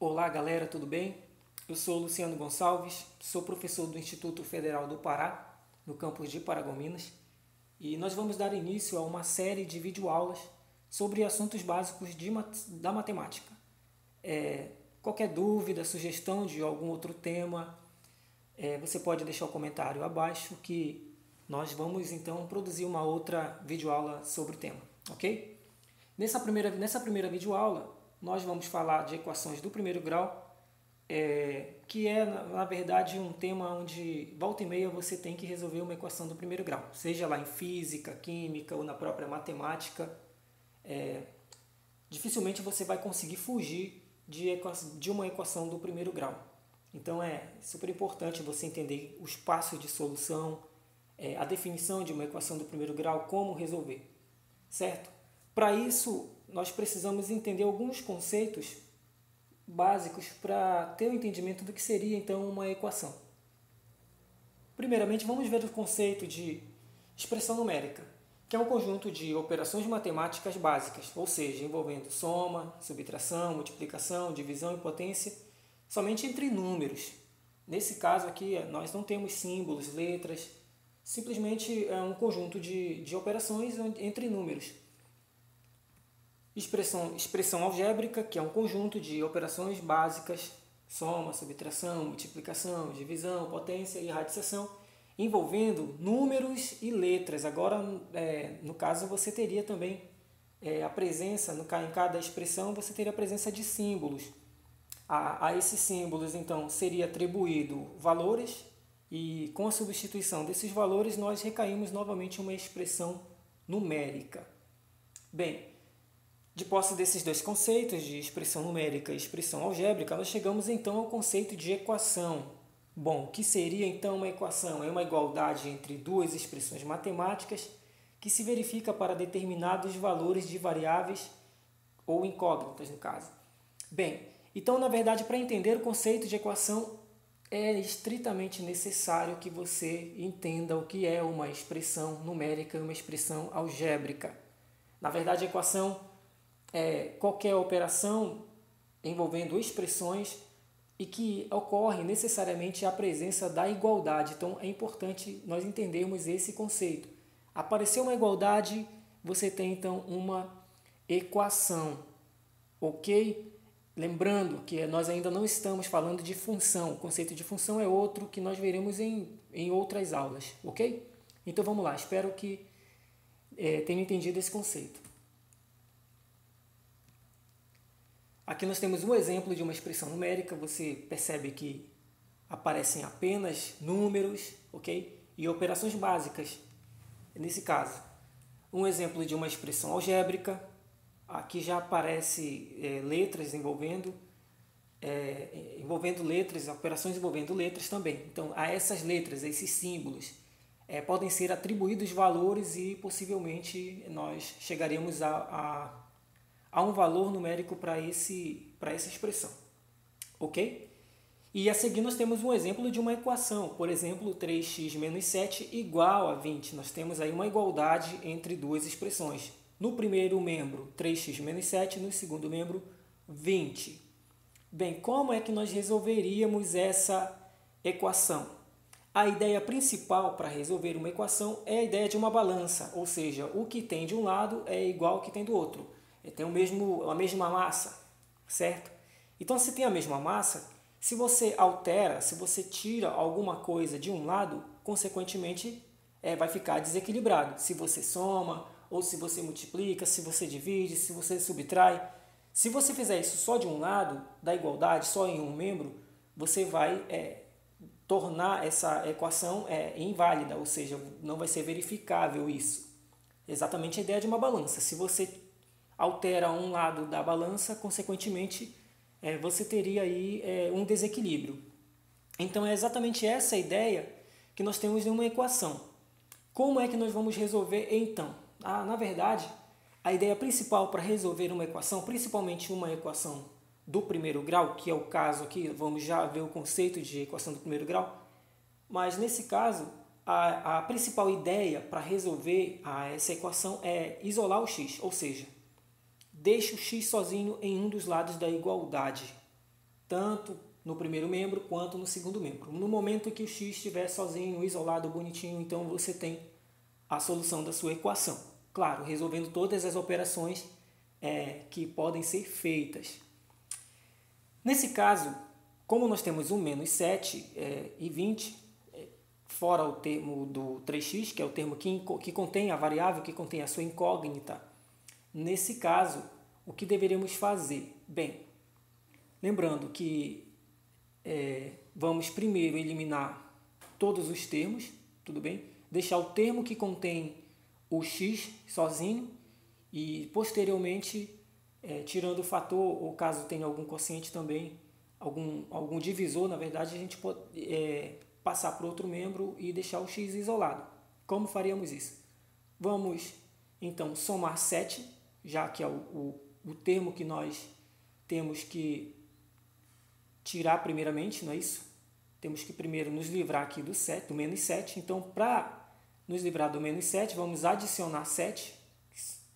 Olá galera, tudo bem? Eu sou Luciano Gonçalves, sou professor do Instituto Federal do Pará, no campus de Paragominas, e nós vamos dar início a uma série de videoaulas sobre assuntos básicos da matemática. Qualquer dúvida, sugestão de algum outro tema, você pode deixar o comentário abaixo que nós vamos então produzir uma outra videoaula sobre o tema, ok? Nessa primeira videoaula, nós vamos falar de equações do primeiro grau, que é, na verdade, um tema onde, volta e meia, você tem que resolver uma equação do primeiro grau, seja lá em física, química ou na própria matemática. Dificilmente você vai conseguir fugir de uma equação do primeiro grau. Então é super importante você entender os passos de solução, a definição de uma equação do primeiro grau, como resolver, certo? Para isso, nós precisamos entender alguns conceitos básicos para ter o entendimento do que seria então uma equação. Primeiramente, vamos ver o conceito de expressão numérica, que é um conjunto de operações matemáticas básicas, ou seja, envolvendo soma, subtração, multiplicação, divisão e potência, somente entre números. Nesse caso aqui, nós não temos símbolos, letras, simplesmente é um conjunto de operações entre números. Expressão algébrica, que é um conjunto de operações básicas, soma, subtração, multiplicação, divisão, potência e radiciação, envolvendo números e letras. Agora, no caso, você teria também a presença, em cada expressão, você teria a presença de símbolos. A esses símbolos, então, seria atribuído valores e, com a substituição desses valores, nós recaímos novamente em uma expressão numérica. Bem, de posse desses dois conceitos, de expressão numérica e expressão algébrica, nós chegamos então ao conceito de equação. Bom, o que seria então uma equação? É uma igualdade entre duas expressões matemáticas que se verifica para determinados valores de variáveis ou incógnitas, no caso. Bem, então, na verdade, para entender o conceito de equação, é estritamente necessário que você entenda o que é uma expressão numérica e uma expressão algébrica. Na verdade, a equação qualquer operação envolvendo expressões e que ocorre necessariamente a presença da igualdade. Então é importante nós entendermos esse conceito. Apareceu uma igualdade, você tem então uma equação, ok? Lembrando que nós ainda não estamos falando de função. O conceito de função é outro que nós veremos em outras aulas, ok? Então vamos lá, espero que tenham entendido esse conceito. Aqui nós temos um exemplo de uma expressão numérica, você percebe que aparecem apenas números, ok? E operações básicas, nesse caso. Um exemplo de uma expressão algébrica, aqui já aparece letras envolvendo letras, operações envolvendo letras também. Então, a essas letras, a esses símbolos, podem ser atribuídos valores e possivelmente nós chegaremos a um valor numérico para essa expressão, ok? E a seguir nós temos um exemplo de uma equação, por exemplo, 3x menos 7 igual a 20. Nós temos aí uma igualdade entre duas expressões. No primeiro membro, 3x menos 7, no segundo membro, 20. Bem, como é que nós resolveríamos essa equação? A ideia principal para resolver uma equação é a ideia de uma balança, ou seja, o que tem de um lado é igual ao que tem do outro. Tem a mesma massa, certo? Então, se tem a mesma massa, se você altera, se você tira alguma coisa de um lado, consequentemente vai ficar desequilibrado. Se você soma, ou se você multiplica, se você divide, se você subtrai. Se você fizer isso só de um lado da igualdade, só em um membro, você vai tornar essa equação inválida, ou seja, não vai ser verificável isso. Exatamente a ideia de uma balança. Se você altera um lado da balança, consequentemente, você teria aí um desequilíbrio. Então, é exatamente essa a ideia que nós temos em uma equação. Como é que nós vamos resolver então? Na verdade, a ideia principal para resolver uma equação, principalmente uma equação do primeiro grau, que é o caso aqui, vamos já ver o conceito de equação do primeiro grau, mas nesse caso, a principal ideia para resolver essa equação é isolar o x, ou seja, deixe o x sozinho em um dos lados da igualdade. tanto no primeiro membro quanto no segundo membro. No momento que o x estiver sozinho, isolado, bonitinho, então você tem a solução da sua equação. Claro, resolvendo todas as operações que podem ser feitas. Nesse caso, como nós temos um menos 7 e 20, fora o termo do 3x, que é o termo que contém a variável, que contém a sua incógnita, nesse caso, o que deveríamos fazer? Bem, lembrando que vamos primeiro eliminar todos os termos, tudo bem? Deixar o termo que contém o x sozinho e posteriormente, tirando o fator, ou caso tenha algum quociente também, algum divisor, na verdade, a gente pode passar para outro membro e deixar o x isolado. Como faríamos isso? Vamos, então, somar 7, já que é o termo que nós temos que tirar primeiramente, não é isso? Temos que primeiro nos livrar aqui do menos 7. Então, para nos livrar do menos 7, vamos adicionar 7.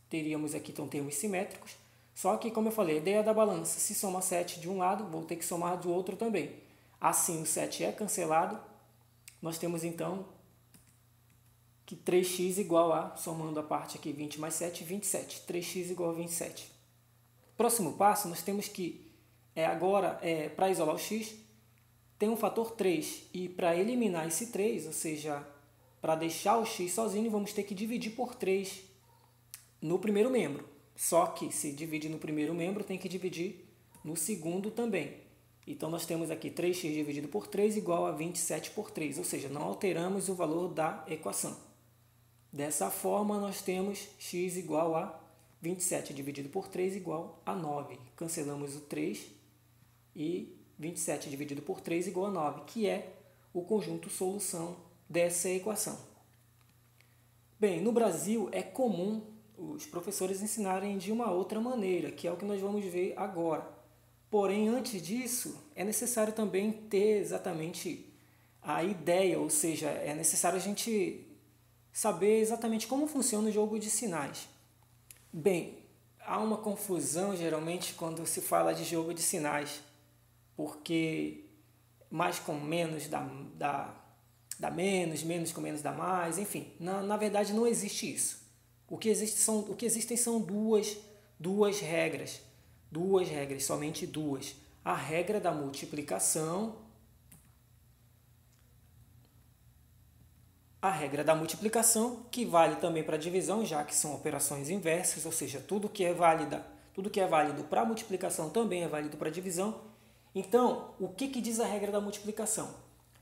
Teríamos aqui então termos simétricos. Só que, como eu falei, a ideia da balança, se soma 7 de um lado, vou ter que somar do outro também. Assim, o 7 é cancelado. Nós temos então que 3x igual a, somando a parte aqui 20 mais 7, 27. 3x igual a 27. Próximo passo, nós temos que, agora, para isolar o x, tem um fator 3. E para eliminar esse 3, ou seja, para deixar o x sozinho, vamos ter que dividir por 3 no primeiro membro. Só que se divide no primeiro membro, tem que dividir no segundo também. Então, nós temos aqui 3x dividido por 3 igual a 27 por 3, ou seja, não alteramos o valor da equação. Dessa forma, nós temos x igual a 27 dividido por 3 igual a 9. Cancelamos o 3 e 27 dividido por 3 igual a 9, que é o conjunto solução dessa equação. Bem, no Brasil é comum os professores ensinarem de uma outra maneira, que é o que nós vamos ver agora. Porém, antes disso, é necessário também ter exatamente a ideia, ou seja, é necessário a gente saber exatamente como funciona o jogo de sinais. Bem, há uma confusão geralmente quando se fala de jogo de sinais, porque mais com menos dá menos, menos com menos dá mais, enfim, na verdade não existe isso. O que existem são duas regras, somente duas. A regra da multiplicação, que vale também para a divisão, já que são operações inversas, ou seja, tudo que é válido para a multiplicação também é válido para a divisão. Então, o que diz a regra da multiplicação?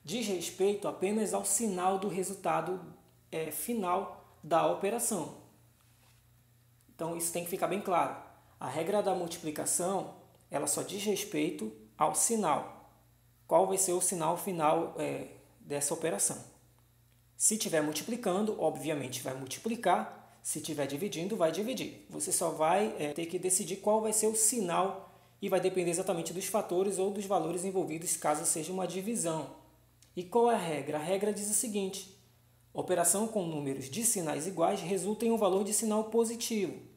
Diz respeito apenas ao sinal do resultado final da operação. Então, isso tem que ficar bem claro. A regra da multiplicação, ela só diz respeito ao sinal. Qual vai ser o sinal final dessa operação? Se estiver multiplicando, obviamente vai multiplicar. Se estiver dividindo, vai dividir. Você só vai ter que decidir qual vai ser o sinal e vai depender exatamente dos fatores ou dos valores envolvidos, caso seja uma divisão. E qual é a regra? A regra diz o seguinte: operação com números de sinais iguais resulta em um valor de sinal positivo.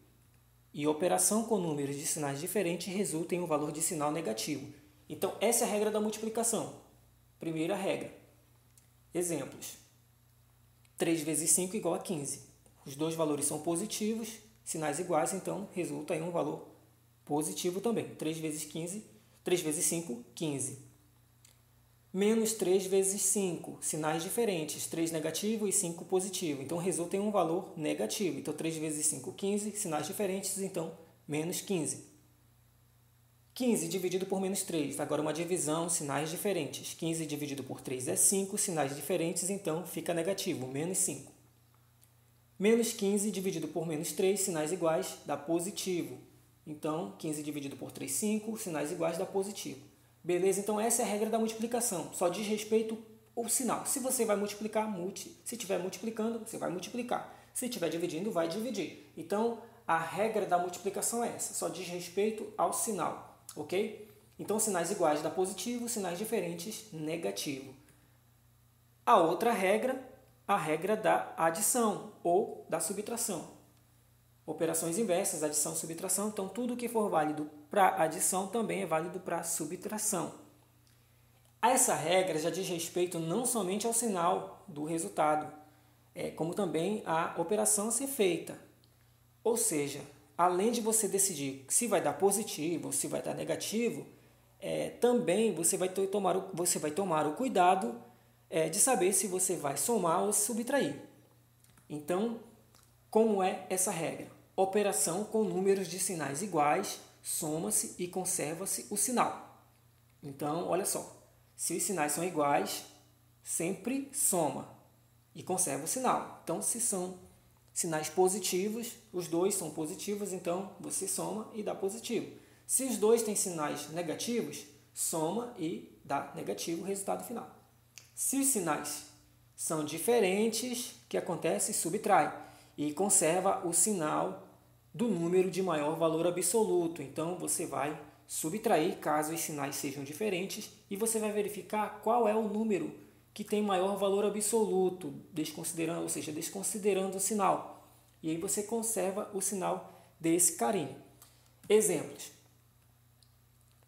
E operação com números de sinais diferentes resulta em um valor de sinal negativo. Então, essa é a regra da multiplicação. Primeira regra. Exemplos. 3 vezes 5 igual a 15. Os dois valores são positivos, sinais iguais, então resulta em um valor positivo também. 3 vezes 5, 15. Menos 3 vezes 5, sinais diferentes, 3 negativo e 5 positivo, então resulta em um valor negativo. Então 3 vezes 5, 15, sinais diferentes, então menos 15. 15 dividido por menos 3, agora uma divisão, sinais diferentes. 15 dividido por 3 é 5, sinais diferentes, então fica negativo, menos 5. Menos 15 dividido por menos 3, sinais iguais, dá positivo. Então 15 dividido por 3, 5, sinais iguais, dá positivo. Beleza? Então essa é a regra da multiplicação. Só diz respeito ao sinal. Se você vai multiplicar, se estiver multiplicando, você vai multiplicar. Se estiver dividindo, vai dividir. Então a regra da multiplicação é essa. Só diz respeito ao sinal. Ok? Então sinais iguais dá positivo, sinais diferentes, negativo. A outra regra, a regra da adição ou da subtração. Operações inversas, adição, subtração. Então tudo que for válido para adição, também é válido para subtração. Essa regra já diz respeito não somente ao sinal do resultado, como também à operação a ser feita. Ou seja, além de você decidir se vai dar positivo ou se vai dar negativo, também você vai tomar o cuidado de saber se você vai somar ou subtrair. Então, como é essa regra? Operação com números de sinais iguais, soma-se e conserva-se o sinal. Então, olha só, se os sinais são iguais, sempre soma e conserva o sinal. Então, se são sinais positivos, os dois são positivos, então você soma e dá positivo. Se os dois têm sinais negativos, soma e dá negativo o resultado final. Se os sinais são diferentes, o que acontece? Subtrai e conserva o sinal do número de maior valor absoluto. Então, você vai subtrair caso os sinais sejam diferentes e você vai verificar qual é o número que tem maior valor absoluto, desconsiderando o sinal. E aí você conserva o sinal desse carinho. Exemplos.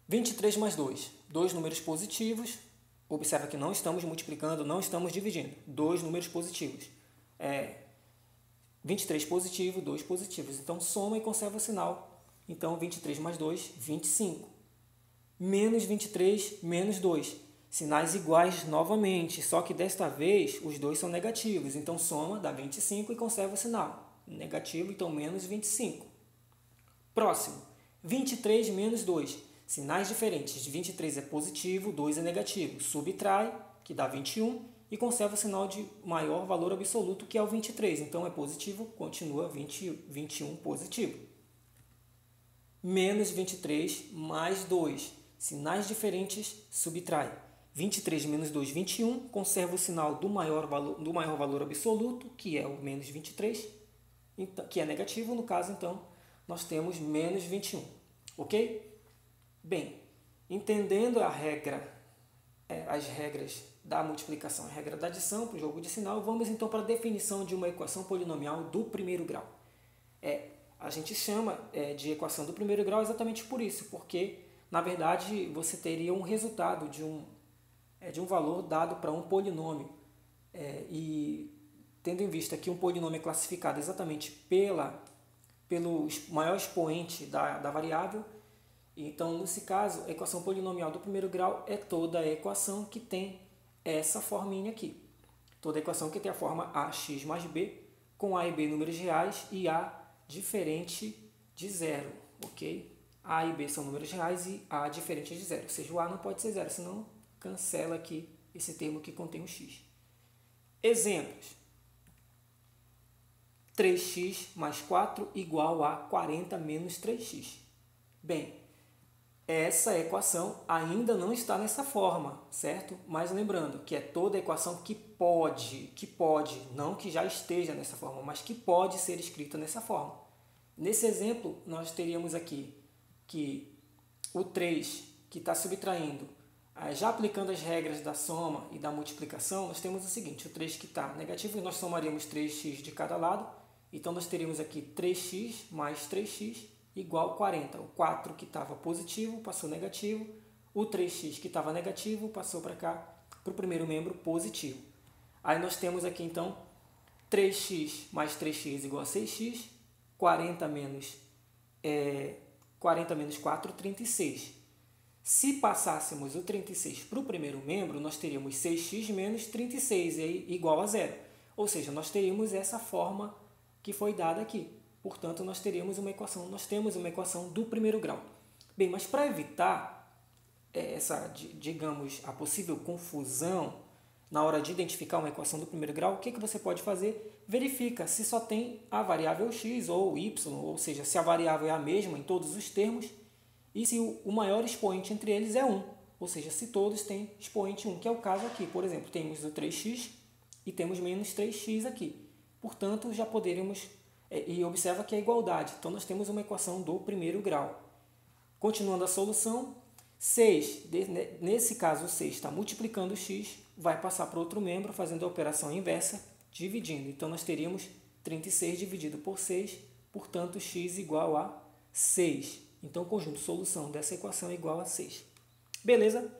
23 mais 2. Dois números positivos. Observa que não estamos multiplicando, não estamos dividindo. Dois números positivos. 23 positivo, 2 positivos. Então, soma e conserva o sinal. Então, 23 mais 2, 25. Menos 23, menos 2. Sinais iguais novamente, só que desta vez os dois são negativos. Então, soma, dá 25 e conserva o sinal. Negativo, então, menos 25. Próximo. 23 menos 2. Sinais diferentes. 23 é positivo, 2 é negativo. Subtrai, que dá 21, e conserva o sinal de maior valor absoluto, que é o 23. Então, é positivo, continua 21 positivo. Menos 23 mais 2. Sinais diferentes, subtrai. 23 menos 2, 21. Conserva o sinal do maior valor absoluto, que é o menos 23, que é negativo. No caso, então, nós temos menos 21. Ok? Bem, entendendo as regras da multiplicação e a regra da adição para o jogo de sinal, vamos então para a definição de uma equação polinomial do primeiro grau. A gente chama de equação do primeiro grau exatamente por isso, porque, na verdade, você teria um resultado de um valor dado para um polinômio. E tendo em vista que um polinômio é classificado exatamente pelo maior expoente da variável, então, nesse caso, a equação polinomial do primeiro grau é toda a equação que tem essa forminha aqui. Toda a equação que tem a forma ax mais b, com a e b números reais e a diferente de zero, ok? A e b são números reais e a diferente de zero. Ou seja, o a não pode ser zero, senão cancela aqui esse termo que contém o x. Exemplos. 3x mais 4 igual a 40 menos 3x. Bem, essa equação ainda não está nessa forma, certo? Mas lembrando que é toda equação que pode, não que já esteja nessa forma, mas que pode ser escrita nessa forma. Nesse exemplo, nós teríamos aqui que o 3, que está subtraindo, já aplicando as regras da soma e da multiplicação, nós temos o seguinte, o 3 que está negativo, nós somaríamos 3x de cada lado, então nós teríamos aqui 3x mais 3x, igual a 40. O 4 que estava positivo passou negativo. O 3x que estava negativo passou para cá, para o primeiro membro positivo. Aí nós temos aqui então 3x mais 3x igual a 6x. 40 menos 4, 36. Se passássemos o 36 para o primeiro membro, nós teríamos 6x menos 36 igual a zero. Ou seja, nós teríamos essa forma que foi dada aqui. Portanto, nós temos uma equação do primeiro grau. Bem, mas para evitar a possível confusão na hora de identificar uma equação do primeiro grau, o que você pode fazer? Verifica se só tem a variável x ou y, ou seja, se a variável é a mesma em todos os termos e se o maior expoente entre eles é 1, ou seja, se todos têm expoente 1, que é o caso aqui. Por exemplo, temos o 3x e temos menos 3x aqui. Portanto, já poderíamos... E observa que é igualdade. Então, nós temos uma equação do primeiro grau. Continuando a solução, 6, nesse caso o 6 está multiplicando o x, vai passar para outro membro, fazendo a operação inversa, dividindo. Então, nós teríamos 36 dividido por 6, portanto, x igual a 6. Então, o conjunto solução dessa equação é igual a 6. Beleza?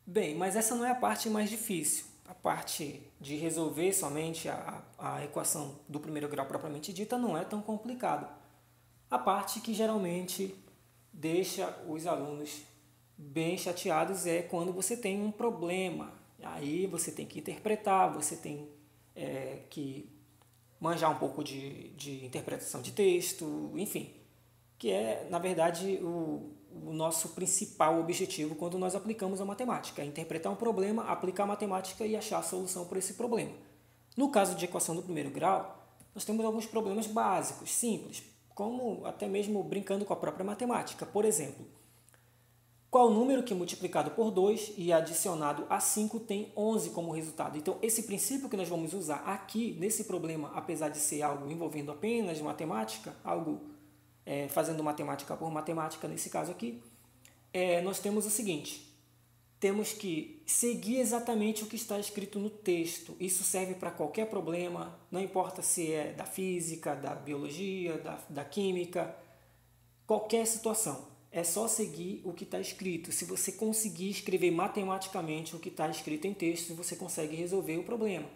Bem, mas essa não é a parte mais difícil. A parte de resolver somente a equação do primeiro grau propriamente dita não é tão complicado. A parte que geralmente deixa os alunos bem chateados é quando você tem um problema. Aí você tem que interpretar, você tem que manjar um pouco de interpretação de texto, enfim, que é, na verdade, o nosso principal objetivo quando nós aplicamos a matemática, é interpretar um problema, aplicar a matemática e achar a solução para esse problema. No caso de equação do primeiro grau, nós temos alguns problemas básicos, simples, como até mesmo brincando com a própria matemática. Por exemplo, qual número que multiplicado por 2 e adicionado a 5 tem 11 como resultado? Então, esse princípio que nós vamos usar aqui, nesse problema, apesar de ser algo envolvendo apenas matemática, algo fazendo matemática por matemática nesse caso aqui, nós temos o seguinte, temos que seguir exatamente o que está escrito no texto. Isso serve para qualquer problema, não importa se é da física, da biologia, da química, qualquer situação. É só seguir o que está escrito. Se você conseguir escrever matematicamente o que está escrito em texto, você consegue resolver o problema.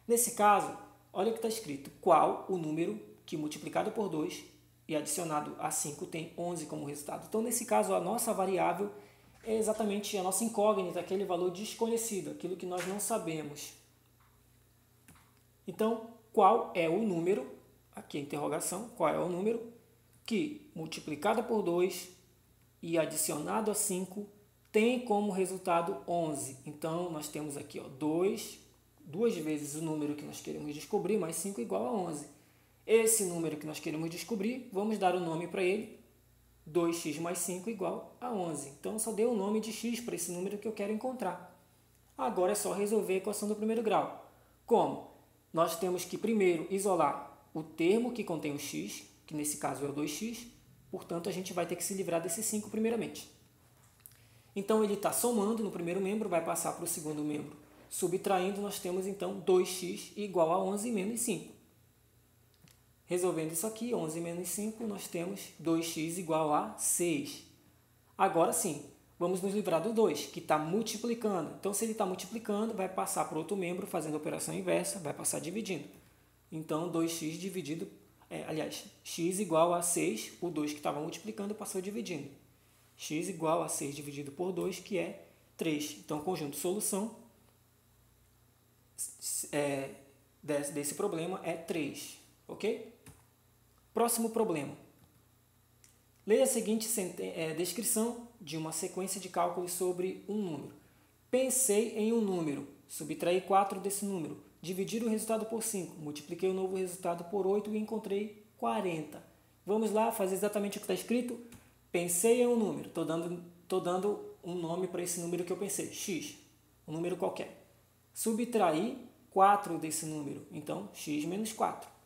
Nesse caso, olha o que está escrito. Qual o número que multiplicado por 2 e adicionado a 5 tem 11 como resultado? Então, nesse caso, a nossa variável é exatamente a nossa incógnita, aquele valor desconhecido, aquilo que nós não sabemos. Então, qual é o número, aqui a interrogação, qual é o número que multiplicado por 2 e adicionado a 5 tem como resultado 11. Então, nós temos aqui 2 vezes o número que nós queremos descobrir, mais 5 igual a 11. Esse número que nós queremos descobrir, vamos dar o nome para ele, 2x mais 5 igual a 11. Então, eu só dei o nome de x para esse número que eu quero encontrar. Agora é só resolver a equação do primeiro grau. Como? Nós temos que primeiro isolar o termo que contém o x, que nesse caso é o 2x, portanto, a gente vai ter que se livrar desse 5 primeiramente. Então, ele está somando no primeiro membro, vai passar para o segundo membro. Subtraindo, nós temos então 2x igual a 11 menos 5. Resolvendo isso aqui, 11 menos 5, nós temos 2x igual a 6. Agora sim, vamos nos livrar do 2, que está multiplicando. Então, se ele está multiplicando, vai passar para outro membro, fazendo a operação inversa, vai passar dividindo. Então, 2x dividido, x igual a 6, o 2 que estava multiplicando passou dividindo. X igual a 6 dividido por 2, que é 3. Então, o conjunto solução desse problema é 3. Ok? Próximo problema. Leia a seguinte descrição de uma sequência de cálculos sobre um número. Pensei em um número, subtraí 4 desse número, dividir o resultado por 5, multipliquei o novo resultado por 8 e encontrei 40. Vamos lá fazer exatamente o que está escrito? Pensei em um número, estou dando um nome para esse número que eu pensei, x, um número qualquer. Subtraí 4 desse número, então x menos 4.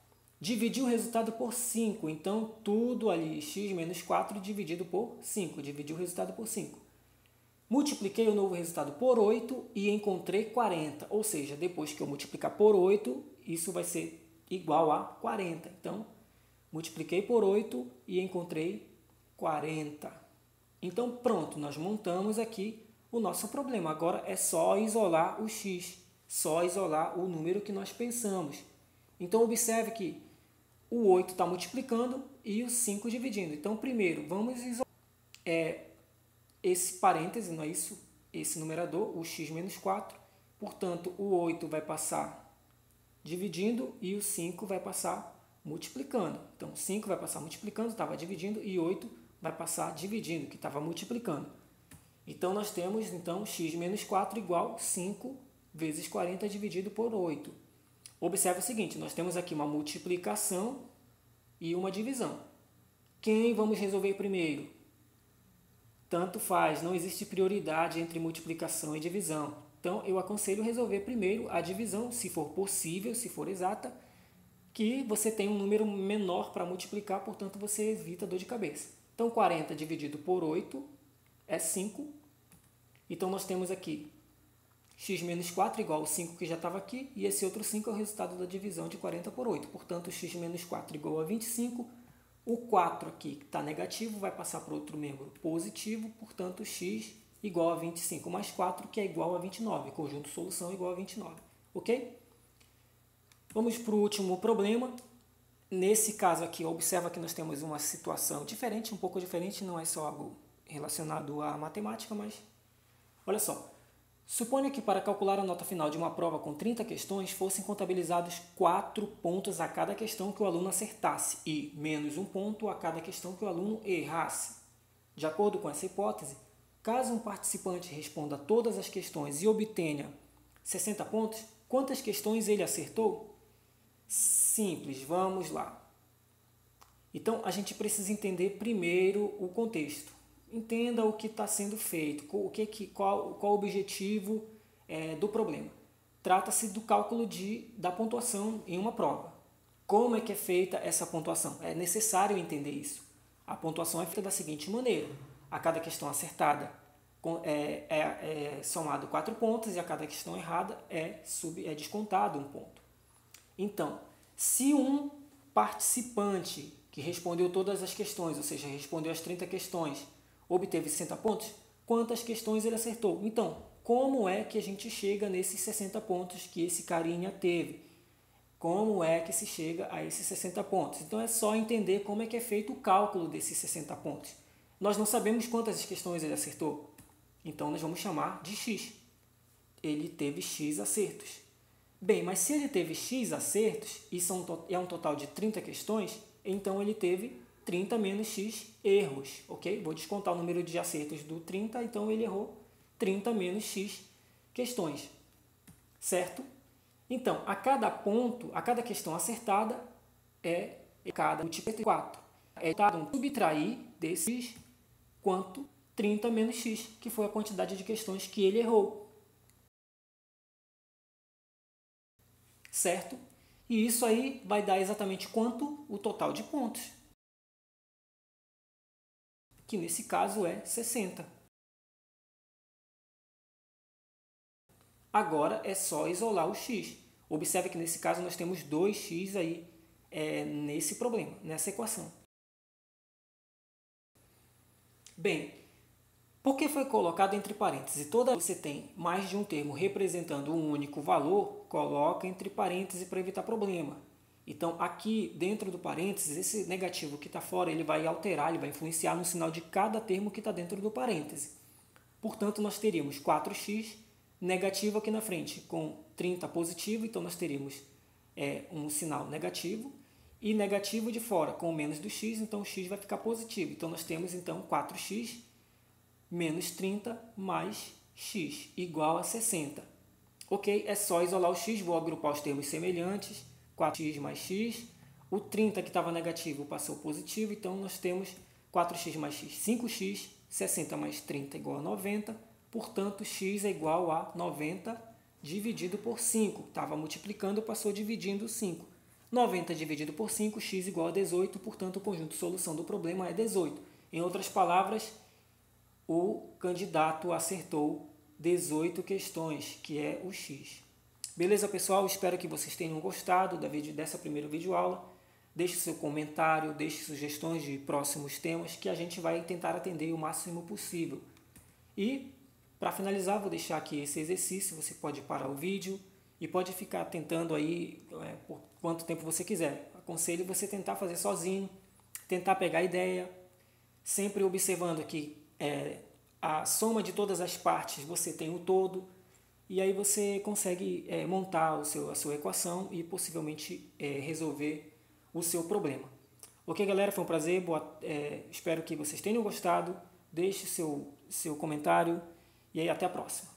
Dividi o resultado por 5, então tudo ali, x menos 4 dividido por 5, dividi o resultado por 5. Multipliquei o novo resultado por 8 e encontrei 40, ou seja, depois que eu multiplicar por 8, isso vai ser igual a 40. Então, multipliquei por 8 e encontrei 40. Então, pronto, nós montamos aqui o nosso problema. Agora é só isolar o x, só isolar o número que nós pensamos. Então, observe que o 8 está multiplicando e o 5 dividindo. Então, primeiro, vamos isolar esse parêntese, não é isso? Esse numerador, o x menos 4. Portanto, o 8 vai passar dividindo e o 5 vai passar multiplicando. Então, 5 vai passar multiplicando, estava dividindo, e 8 vai passar dividindo, que estava multiplicando. Então, nós temos x menos 4 igual 5 vezes 40 dividido por 8. Observe o seguinte, nós temos aqui uma multiplicação e uma divisão. Quem vamos resolver primeiro? Tanto faz, não existe prioridade entre multiplicação e divisão. Então, eu aconselho resolver primeiro a divisão, se for possível, se for exata, que você tem um número menor para multiplicar, portanto, você evita dor de cabeça. Então, 40 dividido por 8 é 5. Então, nós temos aqui x menos 4 igual ao 5 que já estava aqui, e esse outro 5 é o resultado da divisão de 40 por 8. Portanto, x menos 4 igual a 25. O 4 aqui, que está negativo, vai passar para outro membro positivo, portanto, x igual a 25 mais 4, que é igual a 29. Conjunto solução igual a 29. Ok? Vamos para o último problema. Nesse caso aqui, observa que nós temos uma situação diferente, um pouco diferente, não é só algo relacionado à matemática, mas olha só. Suponha que para calcular a nota final de uma prova com 30 questões fossem contabilizados 4 pontos a cada questão que o aluno acertasse e menos 1 ponto a cada questão que o aluno errasse. De acordo com essa hipótese, caso um participante responda todas as questões e obtenha 60 pontos, quantas questões ele acertou? Simples, vamos lá. Então, a gente precisa entender primeiro o contexto. Entenda o que está sendo feito, qual o objetivo do problema. Trata-se do cálculo da pontuação em uma prova. Como é que é feita essa pontuação? É necessário entender isso. A pontuação é feita da seguinte maneira. A cada questão acertada é somado 4 pontos e a cada questão errada é descontado 1 ponto. Então, se um participante que respondeu todas as questões, ou seja, respondeu as 30 questões, obteve 60 pontos, quantas questões ele acertou? Então, como é que a gente chega nesses 60 pontos que esse carinha teve? Como é que se chega a esses 60 pontos? Então, é só entender como é que é feito o cálculo desses 60 pontos. Nós não sabemos quantas questões ele acertou, então nós vamos chamar de x. Ele teve x acertos. Bem, mas se ele teve x acertos, e é um total de 30 questões, então ele teve 30 menos x erros, ok? Vou descontar o número de acertos do 30, então ele errou 30 menos x questões, certo? Então, a cada ponto, a cada questão acertada, cada múltiplo 4. É subtrair desses quanto 30 menos x, que foi a quantidade de questões que ele errou. Certo? E isso aí vai dar exatamente quanto? O total de pontos, que nesse caso é 60. Agora é só isolar o x. Observe que nesse caso nós temos 2x aí nesse problema, nessa equação. Bem, porque foi colocado entre parênteses, toda vez que você tem mais de um termo representando um único valor, coloca entre parênteses para evitar problema. Então, aqui dentro do parênteses, esse negativo que está fora, ele vai alterar, ele vai influenciar no sinal de cada termo que está dentro do parêntese. Portanto, nós teríamos 4x negativo aqui na frente, com 30 positivo, então nós teríamos um sinal negativo, e negativo de fora, com menos do x, então o x vai ficar positivo. Então, nós temos então 4x menos 30 mais x, igual a 60. Ok? É só isolar o x, vou agrupar os termos semelhantes, 4x mais x, o 30 que estava negativo passou positivo, então nós temos 4x mais x, 5x, 60 mais 30 igual a 90, portanto x é igual a 90 dividido por 5, estava multiplicando, passou dividindo 5. 90 dividido por 5, x igual a 18, portanto o conjunto de solução do problema é 18. Em outras palavras, o candidato acertou 18 questões, que é o x. Beleza, pessoal? Espero que vocês tenham gostado dessa primeira videoaula. Deixe seu comentário, deixe sugestões de próximos temas que a gente vai tentar atender o máximo possível. E, para finalizar, vou deixar aqui esse exercício. Você pode parar o vídeo e pode ficar tentando aí por quanto tempo você quiser. Aconselho você tentar fazer sozinho, tentar pegar a ideia, sempre observando que a soma de todas as partes, você tem o todo, e aí você consegue montar a sua equação e possivelmente resolver o seu problema. Ok, galera? Foi um prazer, espero que vocês tenham gostado, deixe seu comentário e aí até a próxima.